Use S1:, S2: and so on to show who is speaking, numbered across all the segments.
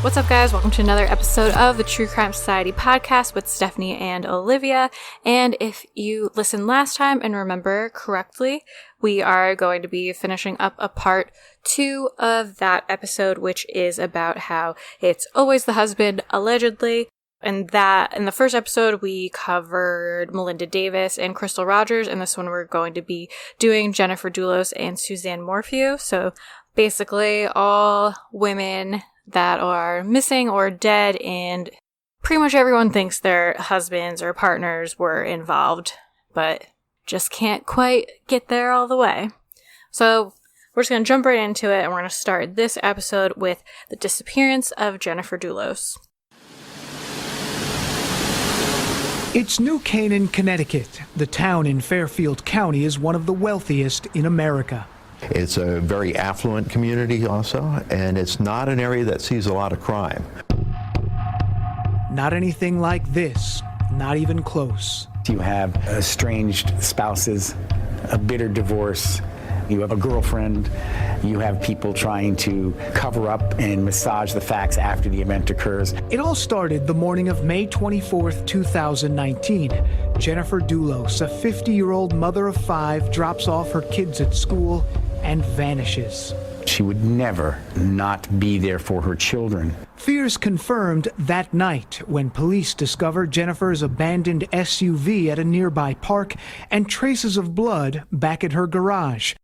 S1: What's up, guys? Welcome to another episode of the True Crime Society podcast with Stephanie and Olivia. And if you listened last time and remember correctly, we are going to be finishing up a part 2 of that episode, which is about how it's always the husband, allegedly. And that in the first episode, we covered Melinda Davis and Crystal Rogers. And this one, we're going to be doing Jennifer Dulos and Suzanne Morphew. So basically all women that are missing or dead, and pretty much everyone thinks their husbands or partners were involved, but just can't quite get there all the way. So we're just going to jump right into it, and we're going to start this episode with the disappearance of Jennifer Dulos.
S2: It's New Canaan, Connecticut. The town in Fairfield County is one of the wealthiest in America.
S3: It's a very affluent community also, and it's not an area that sees a lot of crime.
S2: Not anything like this, not even close.
S4: You have estranged spouses, a bitter divorce, you have a girlfriend, you have people trying to cover up and massage the facts after the event occurs.
S2: It all started the morning of May 24th, 2019. Jennifer Dulos, a 50-year-old mother of 5, drops off her kids at school and vanishes.
S4: She would never not be there for her children.
S2: Fears confirmed that night when police discovered Jennifer's abandoned SUV at a nearby park and traces of blood back at her garage.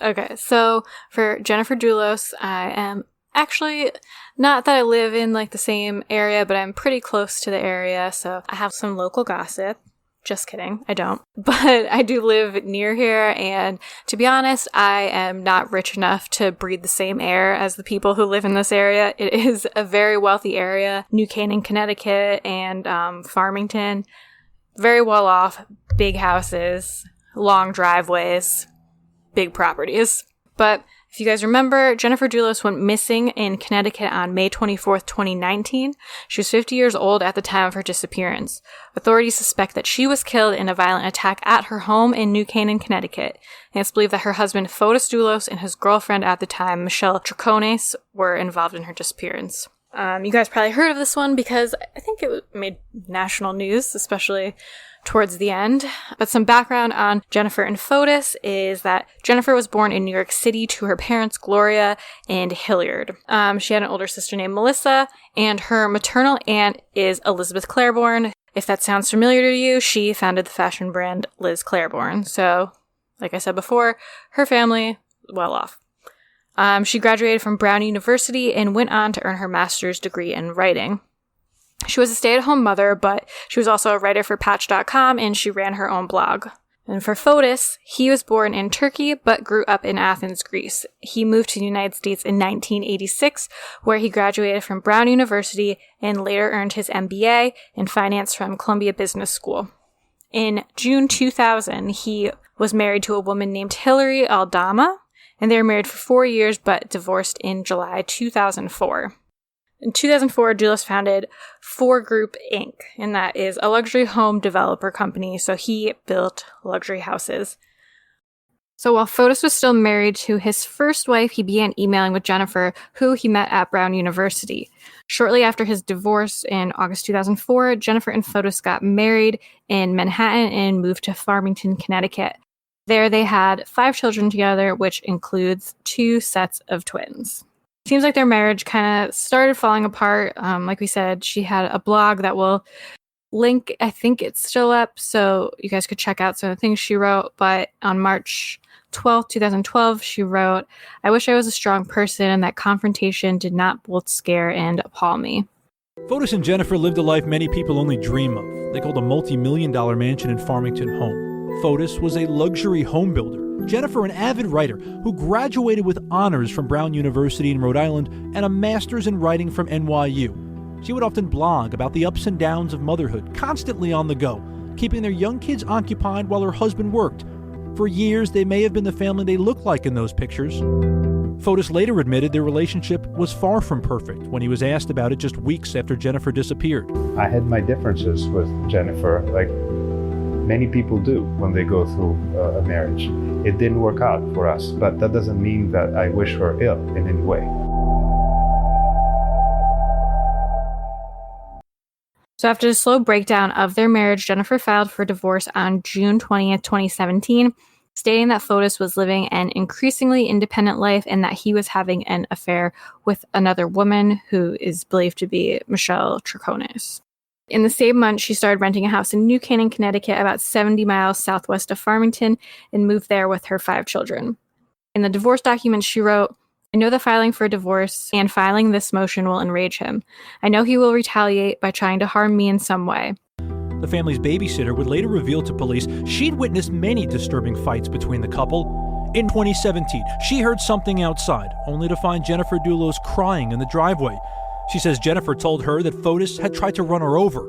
S1: Okay, so for Jennifer Dulos, I am actually, not that I live in like the same area, but I'm pretty close to the area, so I have some local gossip. Just kidding, I don't. But I do live near here, and to be honest, I am not rich enough to breathe the same air as the people who live in this area. It is a very wealthy area, New Canaan, Connecticut, and Farmington. Very well off, big houses, long driveways, big properties. But if you guys remember, Jennifer Dulos went missing in Connecticut on May 24th, 2019. She was 50 years old at the time of her disappearance. Authorities suspect that she was killed in a violent attack at her home in New Canaan, Connecticut. And it's believed that her husband, Fotis Dulos, and his girlfriend at the time, Michelle Troconis, were involved in her disappearance. You guys probably heard of this one because I think it made national news, especially towards the end. But some background on Jennifer and Fotis is that Jennifer was born in New York City to her parents, Gloria and Hilliard. She had an older sister named Melissa, and her maternal aunt is Elizabeth Claiborne. If that sounds familiar to you, she founded the fashion brand Liz Claiborne. So, like I said before, her family, well off. She graduated from Brown University and went on to earn her master's degree in writing. She was a stay-at-home mother, but she was also a writer for Patch.com, and she ran her own blog. And for Fotis, he was born in Turkey, but grew up in Athens, Greece. He moved to the United States in 1986, where he graduated from Brown University and later earned his MBA in finance from Columbia Business School. In June 2000, he was married to a woman named Hillary Aldama, and they were married for 4 years, but divorced in July 2004. In 2004, Dulos founded 4 Group Inc., and that is a luxury home developer company, so he built luxury houses. So while Fotis was still married to his first wife, he began emailing with Jennifer, who he met at Brown University. Shortly after his divorce in August 2004, Jennifer and Fotis got married in Manhattan and moved to Farmington, Connecticut. There they had 5 children together, which includes 2 sets of twins. Seems like their marriage kind of started falling apart. Like we said, she had a blog that will link. I think it's still up, so you guys could check out some of the things she wrote. But on March 12th, 2012, she wrote, "I wish I was a strong person and that confrontation did not both scare and appall me."
S5: Fotis and Jennifer lived a life many people only dream of. They called a multi-million-dollar mansion in Farmington home. Fotis was a luxury home builder. Jennifer, an avid writer who graduated with honors from Brown University in Rhode Island and a master's in writing from NYU. She would often blog about the ups and downs of motherhood, constantly on the go, keeping their young kids occupied while her husband worked. For years, they may have been the family they looked like in those pictures. Fotis later admitted their relationship was far from perfect when he was asked about it just weeks after Jennifer disappeared.
S6: I had my differences with Jennifer, like many people do when they go through a marriage. It didn't work out for us, but that doesn't mean that I wish her ill in any way.
S1: So after the slow breakdown of their marriage, Jennifer filed for divorce on June 20th, 2017, stating that Fotis was living an increasingly independent life and that he was having an affair with another woman who is believed to be Michelle Troconis. In the same month, she started renting a house in New Canaan, Connecticut, about 70 miles southwest of Farmington, and moved there with her 5 children. In the divorce documents, she wrote, "I know that filing for a divorce and filing this motion will enrage him. I know he will retaliate by trying to harm me in some way."
S5: The family's babysitter would later reveal to police she'd witnessed many disturbing fights between the couple. In 2017, she heard something outside, only to find Jennifer Dulos crying in the driveway. She says Jennifer told her that Fotis had tried to run her over.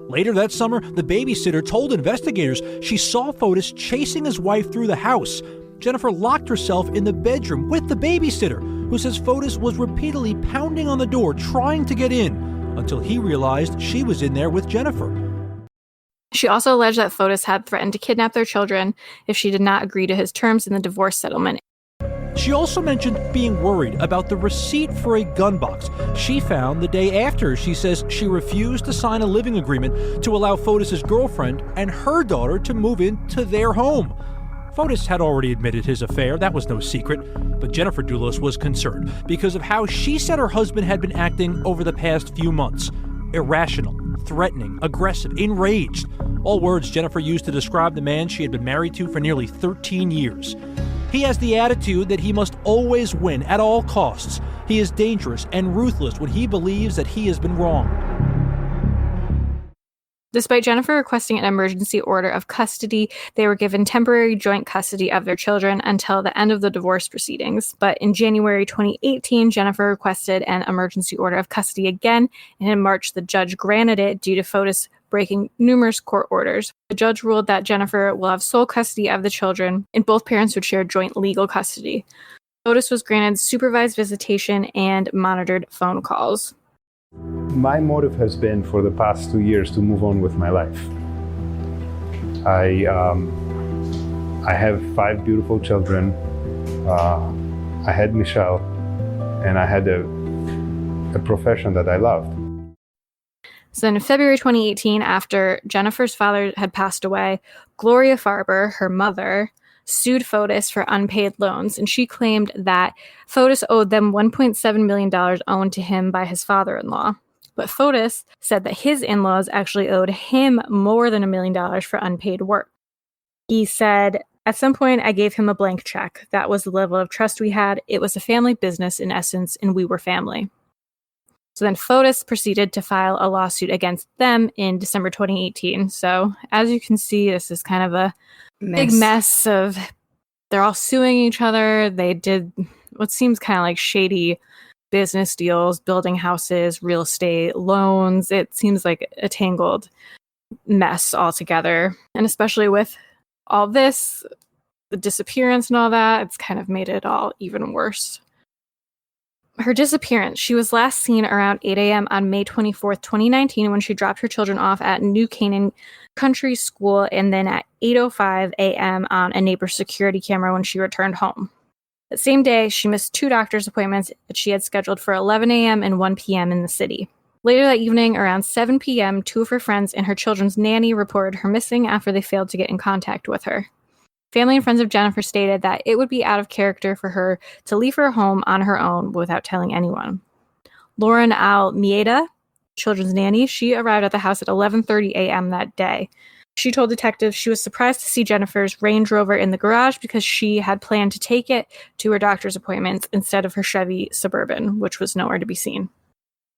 S5: Later that summer, the babysitter told investigators she saw Fotis chasing his wife through the house. Jennifer locked herself in the bedroom with the babysitter, who says Fotis was repeatedly pounding on the door trying to get in, until he realized she was in there with Jennifer.
S1: She also alleged that Fotis had threatened to kidnap their children if she did not agree to his terms in the divorce settlement.
S5: She also mentioned being worried about the receipt for a gun box she found the day after she says she refused to sign a living agreement to allow Fotis' girlfriend and her daughter to move into their home. Fotis had already admitted his affair, that was no secret, but Jennifer Dulos was concerned because of how she said her husband had been acting over the past few months. Irrational, threatening, aggressive, enraged. All words Jennifer used to describe the man she had been married to for nearly 13 years. He has the attitude that he must always win at all costs. He is dangerous and ruthless when he believes that he has been wrong.
S1: Despite Jennifer requesting an emergency order of custody, they were given temporary joint custody of their children until the end of the divorce proceedings. But in January 2018, Jennifer requested an emergency order of custody again, and in March, the judge granted it due to Fotis breaking numerous court orders. The judge ruled that Jennifer will have sole custody of the children, and both parents would share joint legal custody. Fotis was granted supervised visitation and monitored phone calls.
S6: My motive has been for the past 2 years to move on with my life. I have 5 beautiful children. I had Michelle, and I had a profession that I loved.
S1: So then in February 2018, after Jennifer's father had passed away, Gloria Farber, her mother, sued Fotis for unpaid loans, and she claimed that Fotis owed them $1.7 million owed to him by his father-in-law. But Fotis said that his in-laws actually owed him more than $1 million for unpaid work. He said, "At some point, I gave him a blank check. That was the level of trust we had. It was a family business in essence, and we were family." So then Fotis proceeded to file a lawsuit against them in December 2018. So as you can see, this is kind of a big mess of they're all suing each other. They did what seems kind of like shady business deals, building houses, real estate, loans. It seems like a tangled mess altogether. And especially with all this, the disappearance and all that, it's kind of made it all even worse. Her disappearance. She was last seen around 8 a.m. on May 24th, 2019, when she dropped her children off at New Canaan Country School, and then at 8:05 a.m. on a neighbor's security camera when she returned home. That same day, she missed 2 doctor's appointments that she had scheduled for 11 a.m. and 1 p.m. in the city. Later that evening, around 7 p.m., 2 of her friends and her children's nanny reported her missing after they failed to get in contact with her. Family and friends of Jennifer stated that it would be out of character for her to leave her home on her own without telling anyone. Lauren Almeida, children's nanny, she arrived at the house at 11:30 a.m. that day. She told detectives she was surprised to see Jennifer's Range Rover in the garage because she had planned to take it to her doctor's appointments instead of her Chevy Suburban, which was nowhere to be seen.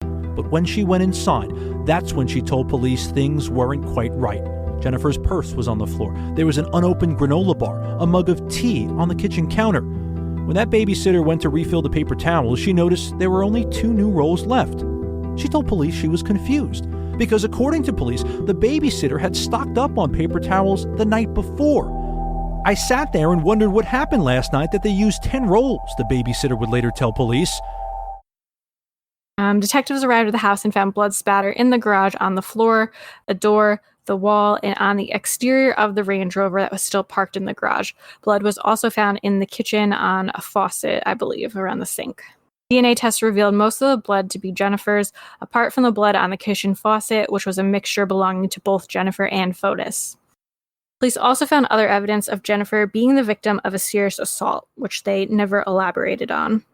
S5: But when she went inside, that's when she told police things weren't quite right. Jennifer's purse was on the floor. There was an unopened granola bar, a mug of tea on the kitchen counter. When that babysitter went to refill the paper towels, she noticed there were only 2 new rolls left. She told police she was confused because, according to police, the babysitter had stocked up on paper towels the night before. I sat there and wondered what happened last night that they used 10 rolls, the babysitter would later tell police.
S1: Detectives arrived at the house and found blood spatter in the garage, on the floor, the door, the wall, and on the exterior of the Range Rover that was still parked in the garage. Blood was also found in the kitchen on a faucet, I believe, around the sink. DNA tests revealed most of the blood to be Jennifer's, apart from the blood on the kitchen faucet, which was a mixture belonging to both Jennifer and Fotis. Police also found other evidence of Jennifer being the victim of a serious assault, which they never elaborated on.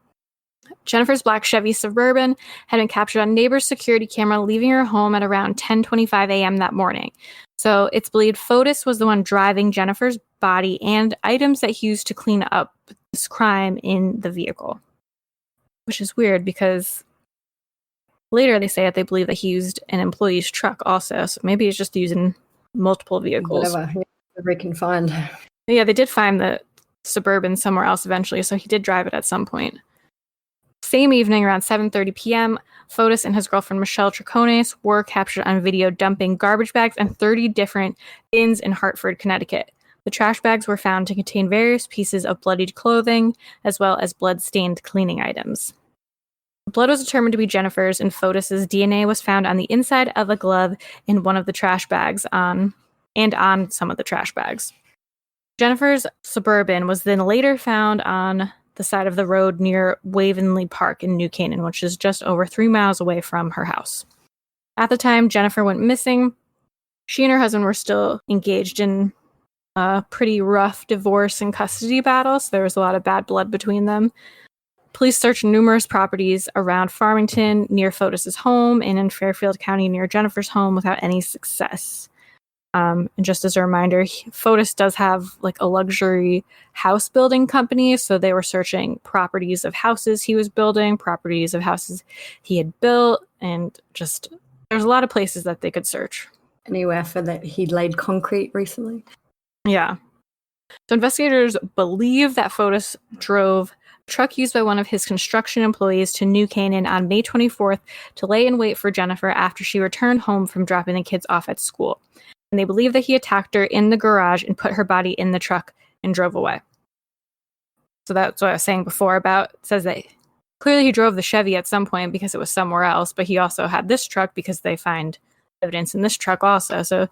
S1: Jennifer's black Chevy Suburban had been captured on neighbor's security camera leaving her home at around 10:25 a.m. that morning. So it's believed Fotis was the one driving Jennifer's body and items that he used to clean up this crime in the vehicle. Which is weird because later they say that they believe that he used an employee's truck also. So maybe he's just using multiple vehicles.
S7: Whatever he can find.
S1: Yeah, they did find the Suburban somewhere else eventually, so he did drive it at some point. Same evening, around 7:30 p.m., Fotis and his girlfriend Michelle Troconis were captured on video dumping garbage bags and 30 different bins in Hartford, Connecticut. The trash bags were found to contain various pieces of bloodied clothing, as well as blood-stained cleaning items. The blood was determined to be Jennifer's, and Fotis's DNA was found on the inside of a glove in one of the trash bags and on some of the trash bags. Jennifer's Suburban was then later found on the side of the road near Wavenley Park in New Canaan, which is just over 3 miles away from her house. At the time Jennifer went missing, she and her husband were still engaged in a pretty rough divorce and custody battle, so there was a lot of bad blood between them. Police searched numerous properties around Farmington, near Fotis's home, and in Fairfield County near Jennifer's home without any success. And just as a reminder, Fotis does have like a luxury house building company, so they were searching properties of houses he was building, properties of houses he had built, and just there's a lot of places that they could search.
S7: Anywhere for that he laid concrete recently?
S1: Yeah. So investigators believe that Fotis drove a truck used by one of his construction employees to New Canaan on May 24th to lay in wait for Jennifer after she returned home from dropping the kids off at school. And they believe that he attacked her in the garage and put her body in the truck and drove away. So that's what I was saying before about, it says that clearly he drove the Chevy at some point because it was somewhere else, but he also had this truck because they find evidence in this truck also. So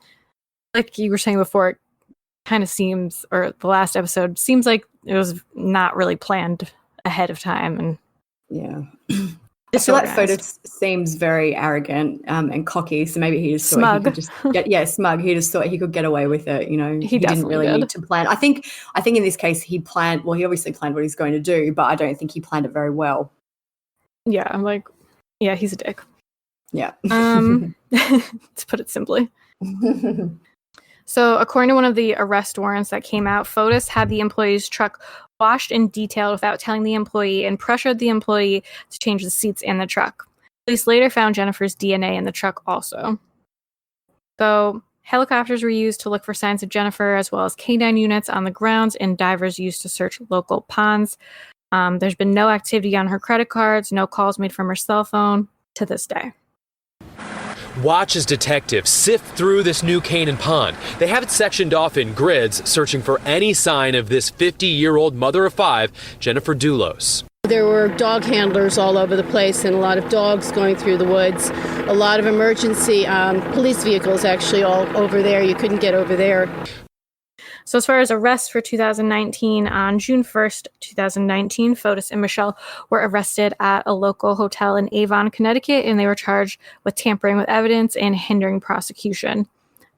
S1: like you were saying before, it kind of seems, or the last episode seems like it was not really planned ahead of time. And
S7: yeah. I feel like Fotis seems very arrogant and cocky, so maybe he just thought he could just smug. He just thought he could get away with it, you know. He didn't really need to plan. I think in this case he planned. Well, he obviously planned what he's going to do, but I don't think he planned it very well.
S1: Yeah, I'm like, yeah, he's a dick.
S7: Yeah.
S1: To put it simply. So, according to one of the arrest warrants that came out, Fotis had the employee's truck washed and detailed without telling the employee and pressured the employee to change the seats in the truck. Police later found Jennifer's DNA in the truck also. So, helicopters were used to look for signs of Jennifer, as well as canine units on the grounds and divers used to search local ponds. There's been no activity on her credit cards, no calls made from her cell phone to this day.
S8: Watch as detectives sift through this New Canaan pond. They have it sectioned off in grids, searching for any sign of this 50-year-old mother of 5, Jennifer Dulos.
S9: There were dog handlers all over the place and a lot of dogs going through the woods. A lot of emergency police vehicles actually all over there. You couldn't get over there.
S1: So as far as arrests for 2019, on June 1st, 2019, Fotis and Michelle were arrested at a local hotel in Avon, Connecticut, and they were charged with tampering with evidence and hindering prosecution.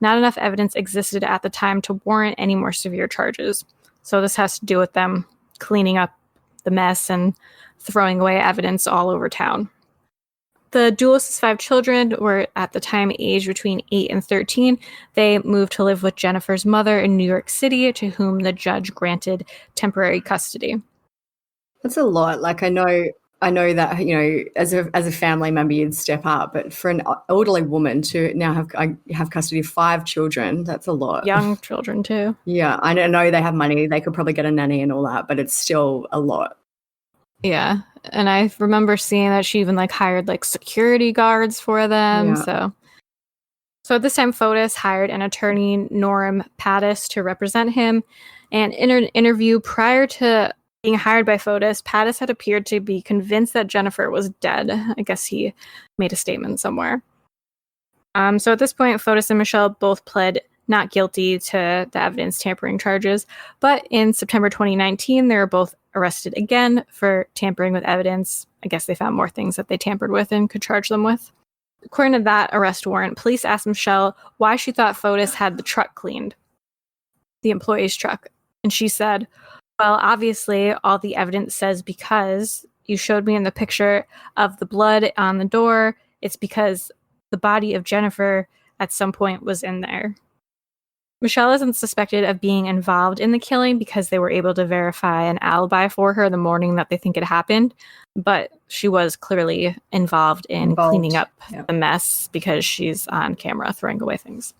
S1: Not enough evidence existed at the time to warrant any more severe charges. So this has to do with them cleaning up the mess and throwing away evidence all over town. The Dulos' 5 children were at the time aged between 8 and 13. They moved to live with Jennifer's mother in New York City, to whom the judge granted temporary custody.
S7: That's a lot. Like I know that, you know, as a family member you'd step up, but for an elderly woman to now have custody of 5 children, that's a lot.
S1: Young children too.
S7: Yeah, I know they have money. They could probably get a nanny and all that, but it's still a lot.
S1: Yeah, and I remember seeing that she even hired security guards for them. Yeah. So So at this time, Fotis hired an attorney, Norm Pattis, to represent him. And in an interview prior to being hired by Fotis, Pattis had appeared to be convinced that Jennifer was dead. I guess he made a statement somewhere. So at this point, Fotis and Michelle both pled not guilty to the evidence tampering charges. But in September 2019, they were both arrested again for tampering with evidence. I guess they found more things that they tampered with and could charge them with. According to that arrest warrant, police asked Michelle why she thought Fotis had the truck cleaned, the employee's truck. And she said, well, obviously, all the evidence says because you showed me in the picture of the blood on the door, it's because the body of Jennifer at some point was in there. Michelle isn't suspected of being involved in the killing because they were able to verify an alibi for her the morning that they think it happened, but she was clearly involved in cleaning up the mess because she's on camera throwing away things.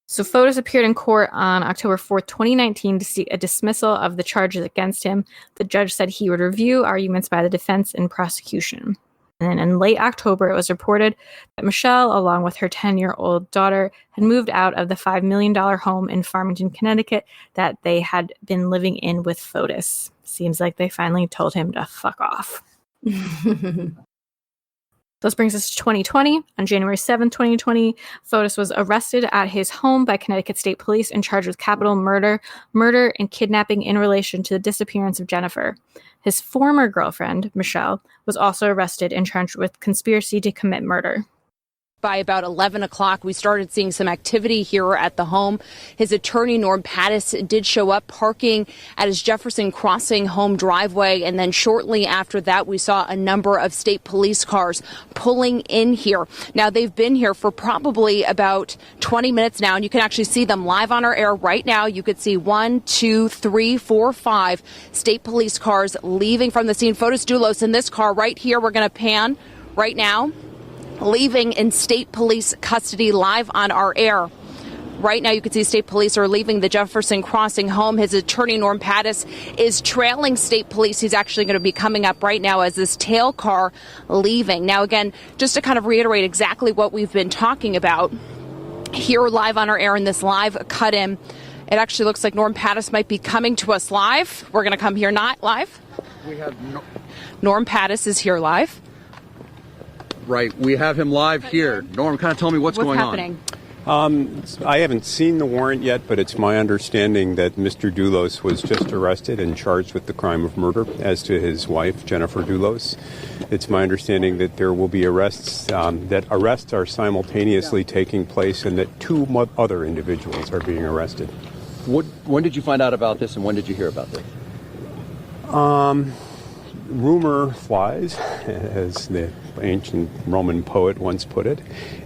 S1: So Fotis appeared in court on October 4th, 2019 to seek a dismissal of the charges against him. The judge said he would review arguments by the defense and prosecution. And then in late October, it was reported that Michelle, along with her 10-year-old daughter, had moved out of the $5 million home in Farmington, Connecticut that they had been living in with Fotis. Seems like they finally told him to fuck off. This brings us to 2020. On January 7th, 2020, Fotis was arrested at his home by Connecticut State Police and charged with capital murder, and kidnapping in relation to the disappearance of Jennifer. His former girlfriend, Michelle, was also arrested and charged with conspiracy to commit murder.
S10: By about 11 o'clock, we started seeing some activity here at the home. His attorney, Norm Pattis, did show up parking at his Jefferson Crossing home driveway. And then shortly after that, we saw a number of state police cars pulling in here. Now, they've been here for probably about 20 minutes now, and you can actually see them live on our air right now. You could see 1, 2, 3, 4, 5 state police cars leaving from the scene. Fotis Dulos in this car right here. We're going to pan right now, leaving in state police custody live on our air. Right now, you can see state police are leaving the Jefferson Crossing home. His attorney, Norm Pattis, is trailing state police. He's actually going to be coming up right now as this tail car leaving. Now, again, just to kind of reiterate exactly what we've been talking about here live on our air in this live cut-in, it actually looks like Norm Pattis might be coming to us live. We're going to come here not live.
S11: We have
S10: Norm Pattis is here live.
S11: Right, we have him live here. Norm, kind of tell me what's going
S10: happening?
S12: I haven't seen the warrant yet, but it's my understanding that Mr. Dulos was just arrested and charged with the crime of murder, as to his wife, Jennifer Dulos. It's my understanding that there will be arrests, that arrests are simultaneously taking place and that 2 other individuals are being arrested.
S11: When did you find out about this and when did you hear about this?
S12: Rumor flies, as the ancient Roman poet once put it,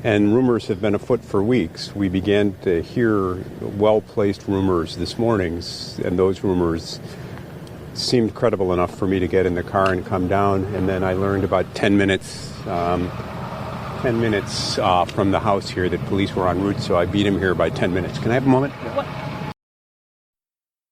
S12: and rumors have been afoot for weeks. We began to hear well-placed rumors this morning, and those rumors seemed credible enough for me to get in the car and come down, and then I learned about 10 minutes from the house here that police were en route, so I beat him here by 10 minutes. Can I have a moment?
S1: What?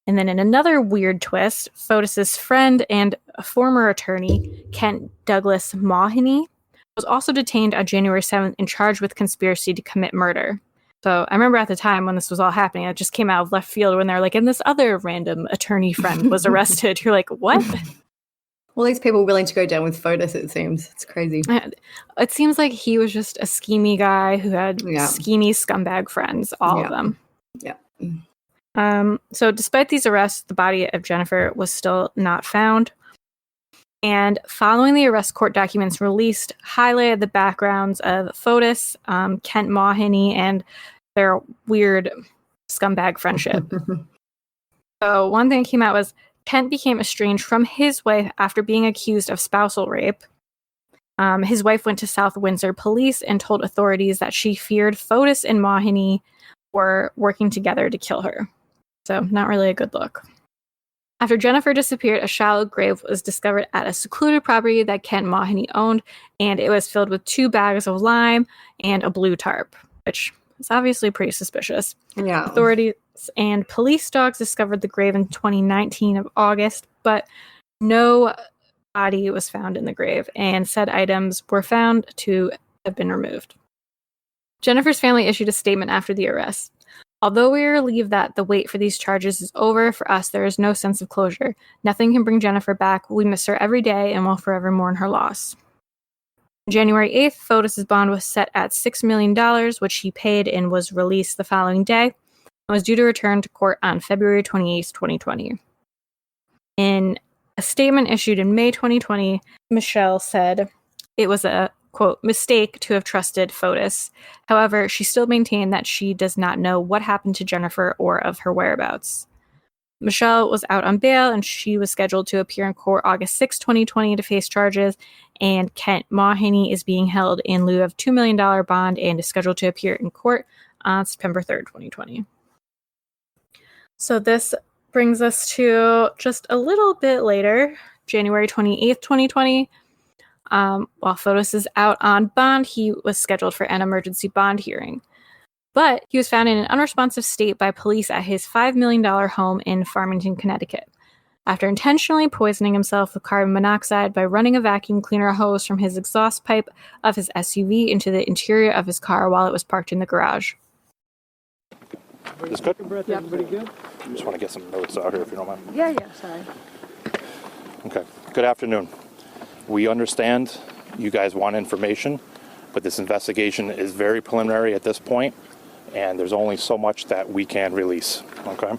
S1: And then in another weird twist, Fotis's friend and a former attorney, Kent Douglas Mahoney, was also detained on January 7th and charged with conspiracy to commit murder. So I remember at the time when this was all happening, it just came out of left field when they're like, and this other random attorney friend was arrested. You're like, what?
S7: Well, these people willing to go down with Fotis, it seems. It's crazy.
S1: It seems like he was just a schemy guy who had schemy scumbag friends, all of them.
S7: Yeah.
S1: So despite these arrests, the body of Jennifer was still not found. And following the arrest, court documents released highlighted the backgrounds of Fotis, Kent Mahoney, and their weird scumbag friendship. So one thing that came out was Kent became estranged from his wife after being accused of spousal rape. His wife went to South Windsor police and told authorities that she feared Fotis and Mahoney were working together to kill her. So not really a good look. After Jennifer disappeared, a shallow grave was discovered at a secluded property that Kent Mahoney owned, and it was filled with 2 bags of lime and a blue tarp, which is obviously pretty suspicious.
S7: Yeah.
S1: Authorities and police dogs discovered the grave in 2019 of August, but no body was found in the grave, and said items were found to have been removed. Jennifer's family issued a statement after the arrest. Although we are relieved that the wait for these charges is over, for us there is no sense of closure. Nothing can bring Jennifer back. We miss her every day and will forever mourn her loss. January 8th, Fotis' bond was set at $6 million, which he paid and was released the following day, and was due to return to court on February 28th, 2020. In a statement issued in May 2020, Michelle said it was a, quote, mistake to have trusted Fotis. However, she still maintained that she does not know what happened to Jennifer or of her whereabouts. Michelle was out on bail, and she was scheduled to appear in court August 6, 2020 to face charges, and Kent Mulhaney is being held in lieu of $2 million bond and is scheduled to appear in court on September 3rd, 2020. So this brings us to just a little bit later, January 28th, 2020. While Fotis is out on bond, he was scheduled for an emergency bond hearing. But he was found in an unresponsive state by police at his $5 million home in Farmington, Connecticut, after intentionally poisoning himself with carbon monoxide by running a vacuum cleaner hose from his exhaust pipe of his SUV into the interior of his car while it was parked in the garage.
S13: This good?
S7: Yeah.
S13: Everybody good? I just want to get some notes out here if you don't mind.
S7: Yeah, sorry.
S13: Okay. Good afternoon. We understand you guys want information, but this investigation is very preliminary at this point, and there's only so much that we can release. Okay.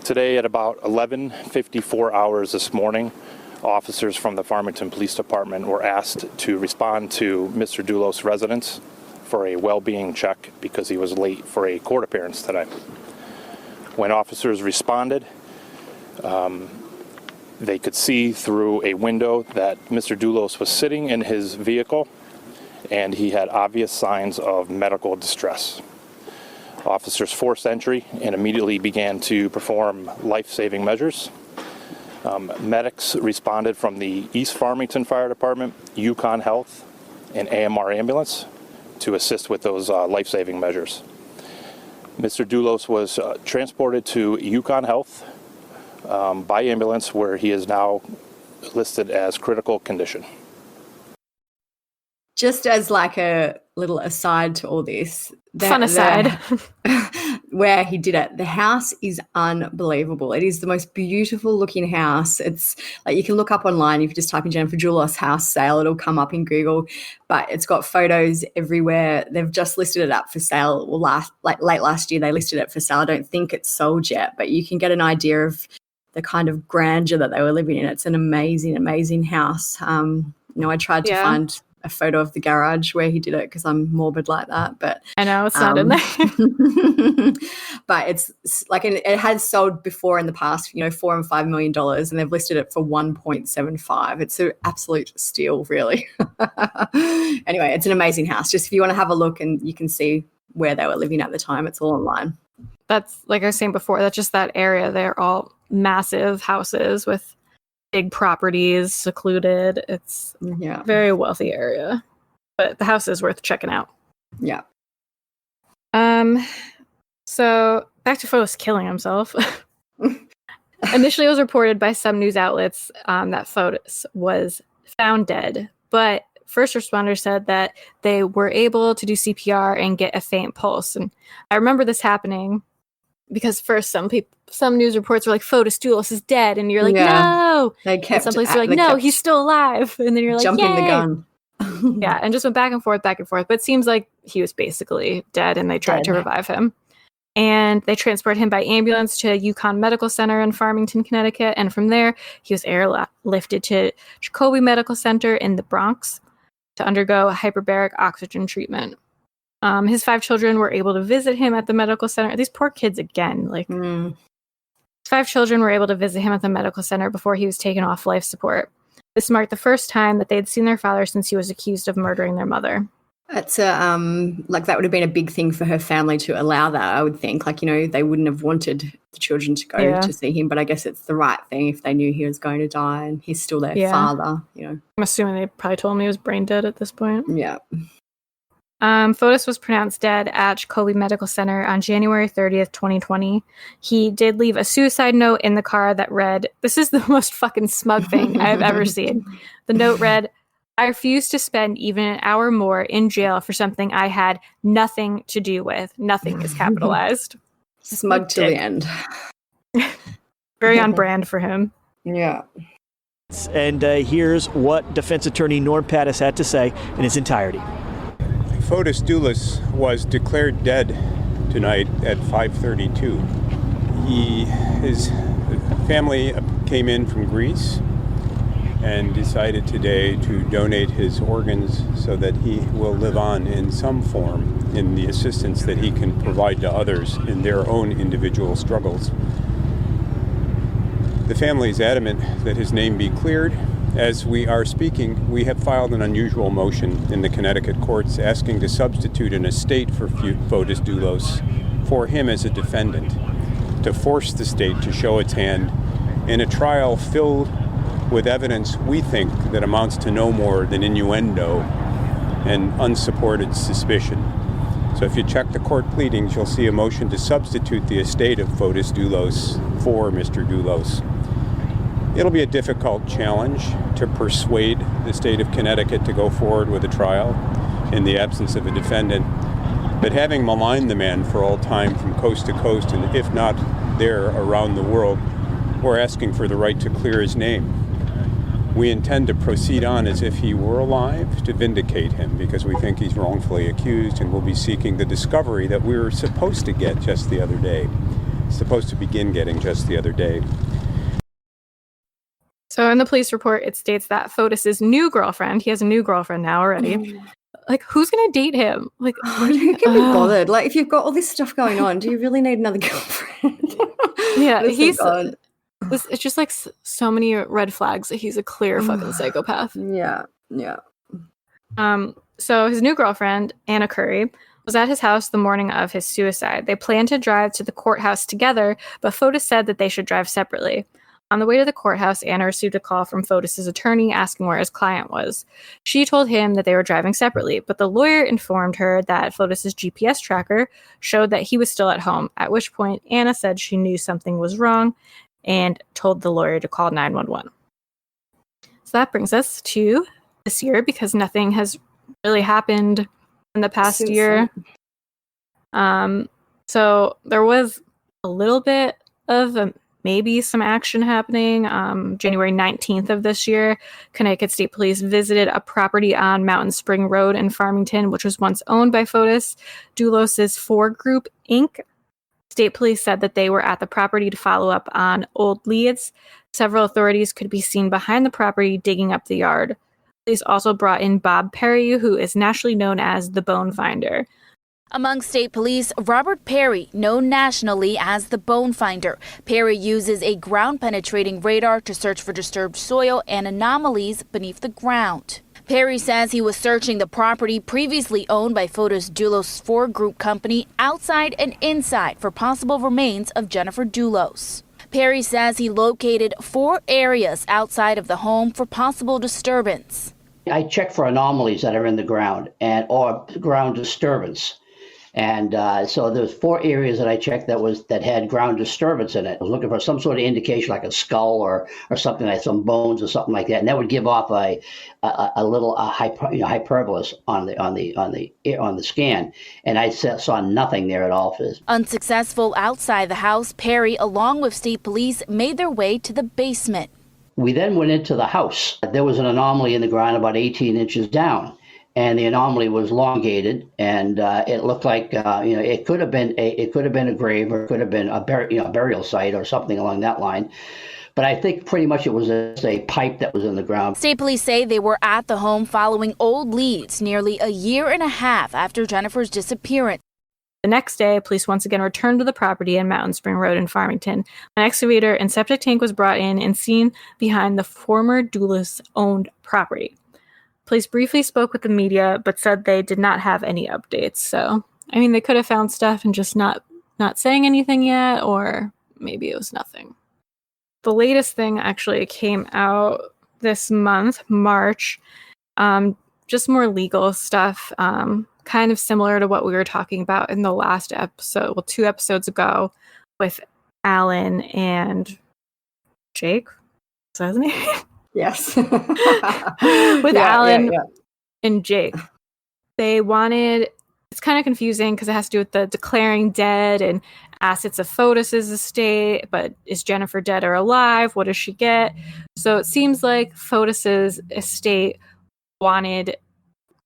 S13: Today at about 11:54 hours this morning, officers from the Farmington Police Department were asked to respond to Mr. Dulos' residence for a well-being check because he was late for a court appearance today. When officers responded, they could see through a window that Mr. Dulos was sitting in his vehicle and he had obvious signs of medical distress. Officers forced entry and immediately began to perform life-saving measures. Medics responded from the East Farmington Fire Department, Yukon Health, and AMR Ambulance to assist with those life-saving measures. Mr. Dulos was transported to Yukon Health by ambulance, where he is now listed as critical condition.
S7: Just as like a little aside to all this.
S1: Fun aside.
S7: Where he did it. The house is unbelievable. It is the most beautiful looking house. It's like you can look up online. If you just type in Jennifer Dulos house sale, it'll come up in Google. But it's got photos everywhere. They've just listed it up for sale. Well, late last year, they listed it for sale. I don't think it's sold yet, but you can get an idea of the kind of grandeur that they were living in. It's an amazing, amazing house. I tried to find a photo of the garage where he did it because I'm morbid like that, but
S1: I know it's not in there.
S7: But it's like it has sold before in the past, $4 and $5 million, and they've listed it for 1.75. It's an absolute steal, really. Anyway, it's an amazing house. Just if you want to have a look and you can see where they were living at the time, it's all online.
S1: That's like I was saying before. That's just that area. They're all massive houses with big properties, secluded. It's a very wealthy area, but the house is worth checking out.
S7: Yeah.
S1: So back to Fotis killing himself. Initially, it was reported by some news outlets that Fotis was found dead, but first responders said that they were able to do CPR and get a faint pulse. And I remember this happening because first some news reports were like, Fotis Dulos is dead, and you're like, no.
S7: They kept.
S1: And some places were like, no, he's still alive, and then you're like,
S7: jumping
S1: yay!
S7: the gun.
S1: Yeah, and just went back and forth. But it seems like he was basically dead, and they tried to revive him. And they transported him by ambulance to Yukon Medical Center in Farmington, Connecticut, and from there he was airlifted to Jacobi Medical Center in the Bronx to undergo hyperbaric oxygen treatment. His 5 children were able to visit him at the medical center. These poor kids again. His 5 children were able to visit him at the medical center before he was taken off life support. This marked the first time that they had seen their father since he was accused of murdering their mother.
S7: That's that would have been a big thing for her family to allow that, I would think. They wouldn't have wanted the children to go to see him, but I guess it's the right thing if they knew he was going to die and he's still their father, I'm
S1: assuming they probably told him he was brain dead at this point.
S7: Yeah.
S1: Fotis was pronounced dead at Jacobi Medical Center on January 30th, 2020. He did leave a suicide note in the car that read, this is the most fucking smug thing I've ever seen. The note read, I refuse to spend even an hour more in jail for something I had nothing to do with. Nothing is capitalized.
S7: Smug to the end.
S1: Very on brand for him.
S7: Yeah.
S14: And here's what defense attorney Norm Pattis had to say in its entirety.
S12: Fotis Dulos was declared dead tonight at 5:32. His family came in from Greece and decided today to donate his organs so that he will live on in some form in the assistance that he can provide to others in their own individual struggles. The family is adamant that his name be cleared. As we are speaking, we have filed an unusual motion in the Connecticut courts asking to substitute an estate for Fotis Dulos for him as a defendant, to force the state to show its hand in a trial filled with evidence we think that amounts to no more than innuendo and unsupported suspicion. So if you check the court pleadings, you'll see a motion to substitute the estate of Fotis Dulos for Mr. Dulos. It'll be a difficult challenge to persuade the state of Connecticut to go forward with a trial in the absence of a defendant. But having maligned the man for all time from coast to coast, and if not there, around the world, we're asking for the right to clear his name. We intend to proceed on as if he were alive to vindicate him, because we think he's wrongfully accused, and we'll be seeking the discovery that we were supposed to get just the other day, supposed to begin getting just the other day.
S1: So in the police report, it states that Fotis's new girlfriend, he has a new girlfriend now already. Like, who's going to date him? Like,
S7: who can be bothered? Like, if you've got all this stuff going on, do you really need another girlfriend?
S1: Yeah, it's just like so many red flags that he's a clear fucking psychopath.
S7: Yeah.
S1: So his new girlfriend, Anna Curry, was at his house the morning of his suicide. They planned to drive to the courthouse together, but Fotis said that they should drive separately. On the way to the courthouse, Anna received a call from Fotis' attorney asking where his client was. She told him that they were driving separately, but the lawyer informed her that Fotis' GPS tracker showed that he was still at home, at which point Anna said she knew something was wrong and told the lawyer to call 911. So that brings us to this year, because nothing has really happened in the past year. So there was a little bit of maybe some action happening. January 19th of this year, Connecticut State Police visited a property on Mountain Spring Road in Farmington, which was once owned by Fotis Dulos' Four Group, Inc. State Police said that they were at the property to follow up on old leads. Several authorities could be seen behind the property digging up the yard. Police also brought in Bob Perry, who is nationally known as the Bone Finder.
S15: Among state police, Robert Perry, known nationally as the Bone Finder. Perry uses a ground-penetrating radar to search for disturbed soil and anomalies beneath the ground. Perry says he was searching the property previously owned by Fotis Dulos' Four Group company outside and inside for possible remains of Jennifer Dulos. Perry says he located 4 areas outside of the home for possible disturbance.
S16: I check for anomalies that are in the ground or ground disturbance. And so there's 4 areas that I checked that had ground disturbance in it. I was looking for some sort of indication, like a skull or something like some bones or something like that, and that would give off a little hyperbolus on the scan. And I saw nothing there at all.
S15: Unsuccessful outside the house, Perry, along with state police, made their way to the basement.
S16: We then went into the house. There was an anomaly in the ground about 18 inches down. And the anomaly was elongated, and it looked like it could have been a grave, or it could have been a burial site or something along that line. But I think pretty much it was a pipe that was in the ground.
S15: State police say they were at the home following old leads nearly a year and a half after Jennifer's disappearance.
S1: The next day, police once again returned to the property on Mountain Spring Road in Farmington. An excavator and septic tank was brought in and seen behind the former Dulos-owned property. Police briefly spoke with the media, but said they did not have any updates. So, I mean, they could have found stuff and just not saying anything yet, or maybe it was nothing. The latest thing actually came out this month, March. Just more legal stuff, kind of similar to what we were talking about in the last episode, 2 episodes ago, with Alan and Jake. Is that his name?
S7: Yes.
S1: With Alan and Jake. They wanted, it's kind of confusing because it has to do with the declaring dead and assets of Fotis's estate, but is Jennifer dead or alive? What does she get? So it seems like Fotis's estate wanted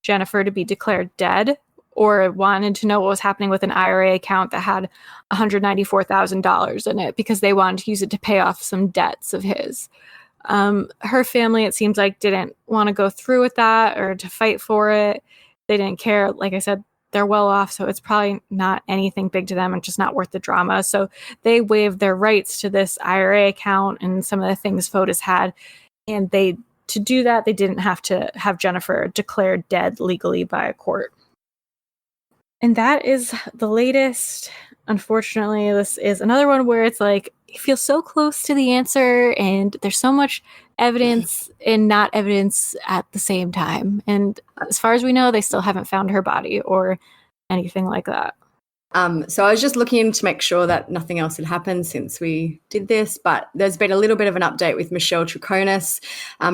S1: Jennifer to be declared dead, or wanted to know what was happening with an IRA account that had $194,000 in it because they wanted to use it to pay off some debts of his. Her family, it seems like, didn't want to go through with that or to fight for it. They didn't care. Like I said, they're well off, so it's probably not anything big to them and just not worth the drama. So they waived their rights to this IRA account and some of the things Fotis had. And to do that, they didn't have to have Jennifer declared dead legally by a court. And that is the latest. Unfortunately, this is another one where it's like, you feel so close to the answer and there's so much evidence and not evidence at the same time. And as far as we know, they still haven't found her body or anything like that.
S7: So I was just looking to make sure that nothing else had happened since we did this, but there's been a little bit of an update with Michelle Troconis.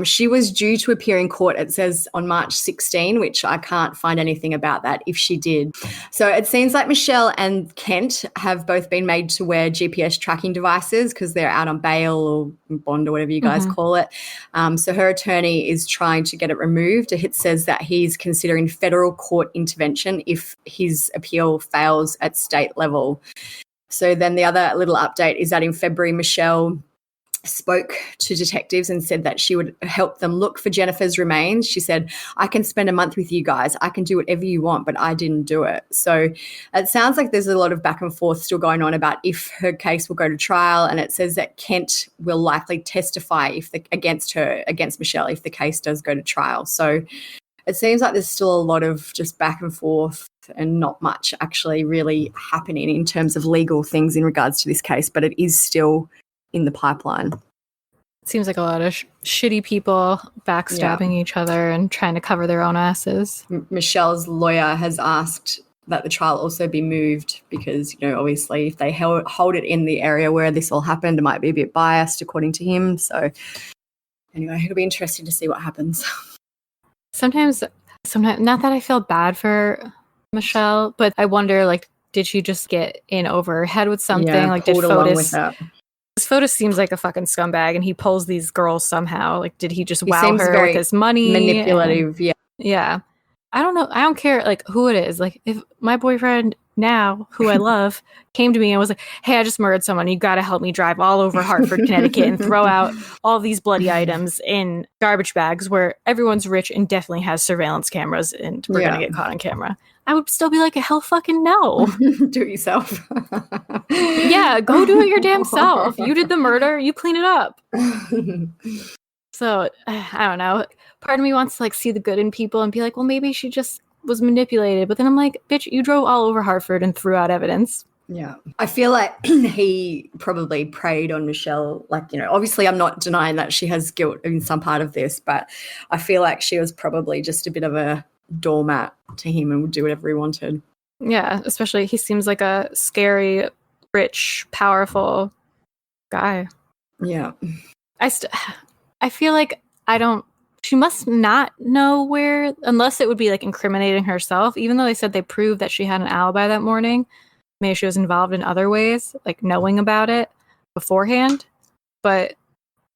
S7: She was due to appear in court, it says, on March 16, which I can't find anything about that if she did. So it seems like Michelle and Kent have both been made to wear GPS tracking devices because they're out on bail or bond or whatever you guys call it. So her attorney is trying to get it removed. It says that he's considering federal court intervention if his appeal fails at state level. So then the other little update is that in February, Michelle spoke to detectives and said that she would help them look for Jennifer's remains. She said, I can spend a month with you guys. I can do whatever you want, but I didn't do it. So it sounds like there's a lot of back and forth still going on about if her case will go to trial. And it says that Kent will likely testify against Michelle if the case does go to trial. So it seems like there's still a lot of just back and forth and not much actually really happening in terms of legal things in regards to this case, but it is still in the pipeline.
S1: It seems like a lot of shitty people backstabbing each other and trying to cover their own asses.
S7: Michelle's lawyer has asked that the trial also be moved because, obviously if they hold it in the area where this all happened, it might be a bit biased according to him. So anyway, it'll be interesting to see what happens.
S1: Sometimes, not that I feel bad for Michelle, but I wonder, did she just get in over her head with something? Did Fotis seems like a fucking scumbag, and he pulls these girls somehow. Did he just wow her with his money?
S7: Manipulative,
S1: yeah. I don't know. I don't care, who it is. If my boyfriend now, who I love, came to me and was like, hey, I just murdered someone. You got to help me drive all over Hartford, Connecticut and throw out all these bloody items in garbage bags where everyone's rich and definitely has surveillance cameras and we're going to get caught on camera. I would still be like, hell fucking no.
S7: Do it yourself.
S1: Yeah, go do it your damn self. You did the murder. You clean it up. So, I don't know. Part of me wants to see the good in people and be like, well, maybe she just was manipulated. But then I'm like, bitch, you drove all over Hartford and threw out evidence.
S7: Yeah. I feel like he probably preyed on Michelle. Obviously I'm not denying that she has guilt in some part of this, but I feel like she was probably just a bit of a doormat to him and would do whatever he wanted.
S1: Yeah, especially he seems like a scary, rich, powerful guy.
S7: Yeah.
S1: I feel like she must not know where, unless it would be incriminating herself, even though they said they proved that she had an alibi that morning. Maybe she was involved in other ways, knowing about it beforehand. But